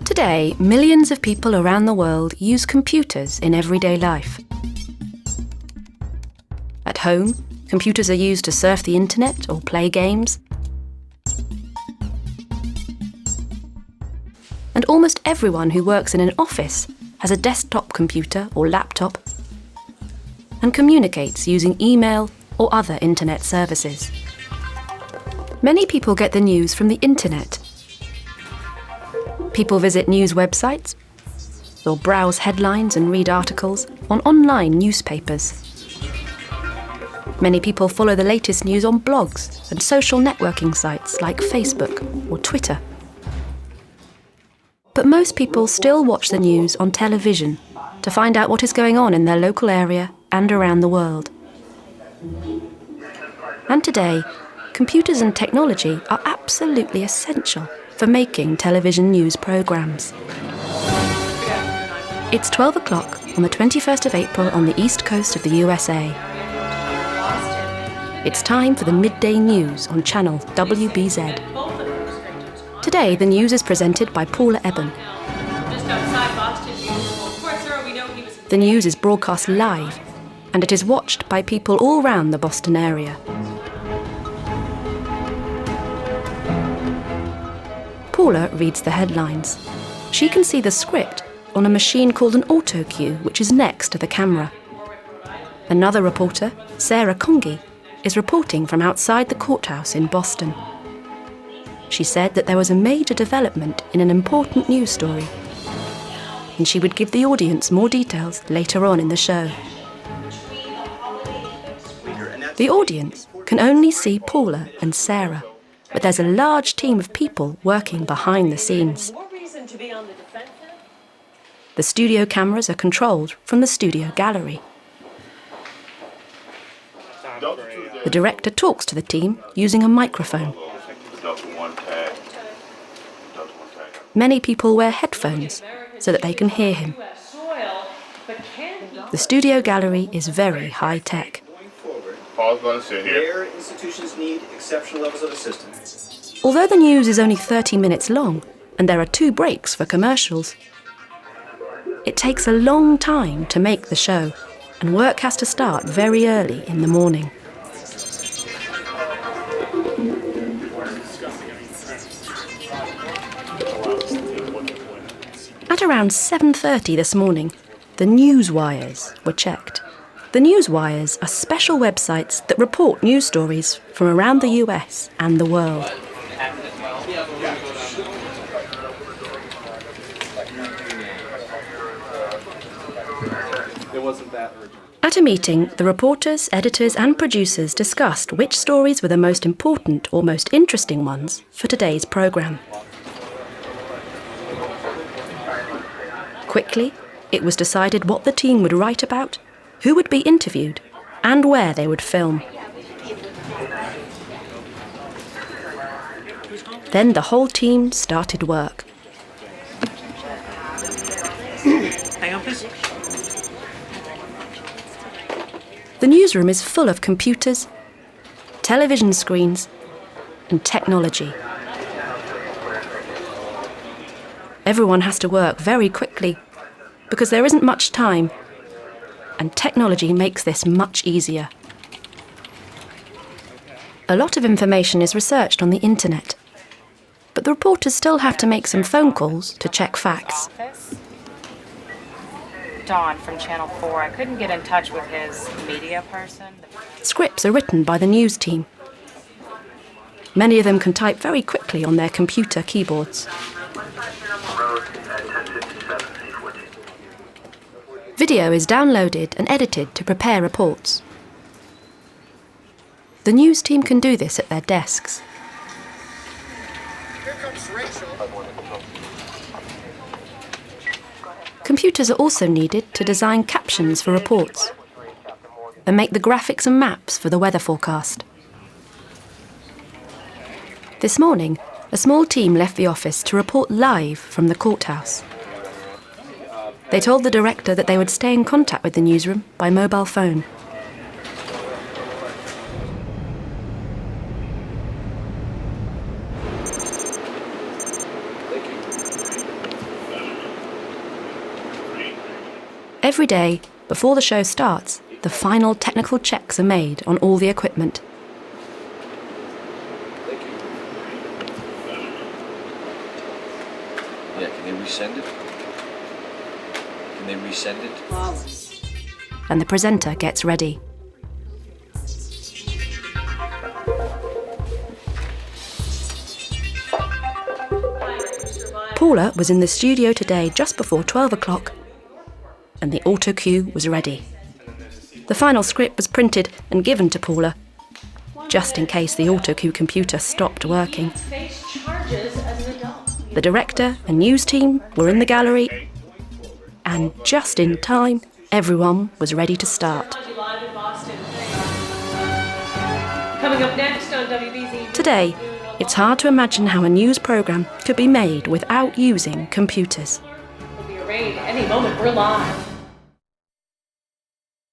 Today, millions of people around the world use computers in everyday life. At home, computers are used to surf the internet or play games. And almost everyone who works in an office has a desktop computer or laptop and communicates using email or other internet services. Many people get the news from the internet. People visit news websites or browse headlines and read articles on online newspapers. Many people follow the latest news on blogs and social networking sites like Facebook or Twitter. But most people still watch the news on television to find out what is going on in their local area and around the world. And today, computers and technology are absolutely essential for making television news programmes. It's 12 o'clock on the 21st of April on the east coast of the USA. It's time for the midday news on channel WBZ. Today, the news is presented by Paula Eben. The news is broadcast live, and it is watched by people all round the Boston area. Paula reads the headlines. She can see the script on a machine called an auto cue, which is next to the camera. Another reporter, Sarah Congi, is reporting from outside the courthouse in Boston. She said that there was a major development in an important news story, and she would give the audience more details later on in the show. The audience can only see Paula and Sarah, but there's a large team of people working behind the scenes. The studio cameras are controlled from the studio gallery. The director talks to the team using a microphone. Many people wear headphones so that they can hear him. The studio gallery is very high-tech. Institutions need exceptional levels of assistance. Although the news is only 30 minutes long and there are 2 breaks for commercials, it takes a long time to make the show, and work has to start very early in the morning. At around 7:30 this morning, the news wires were checked. The news wires are special websites that report news stories from around the US and the world. At a meeting, the reporters, editors and producers discussed which stories were the most important or most interesting ones for today's programme. Quickly, it was decided what the team would write about, who would be interviewed, and where they would film. Then the whole team started work. Hang on, please. The newsroom is full of computers, television screens, and technology. Everyone has to work very quickly because there isn't much time, and technology makes this much easier. A lot of information is researched on the internet, but the reporters still have to make some phone calls to check facts. Don from Channel 4. I couldn't get in touch with his media person. Scripts are written by the news team. Many of them can type very quickly on their computer keyboards. Video is downloaded and edited to prepare reports. The news team can do this at their desks. Computers are also needed to design captions for reports and make the graphics and maps for the weather forecast. This morning, a small team left the office to report live from the courthouse. They told the director that they would stay in contact with the newsroom by mobile phone. Every day, before the show starts, the final technical checks are made on all the equipment. Thank you. Yeah, can they resend it? Can they resend it? And the presenter gets ready. Paula was in the studio today just before 12 o'clock, and the auto cue was ready. The final script was printed and given to Paula, just in case the auto cue computer stopped working. The director and news team were in the gallery, and just in time, everyone was ready to start. Coming up next on WBZ. Today, it's hard to imagine how a news programme could be made without using computers. We'll be arraigned any moment. We're live.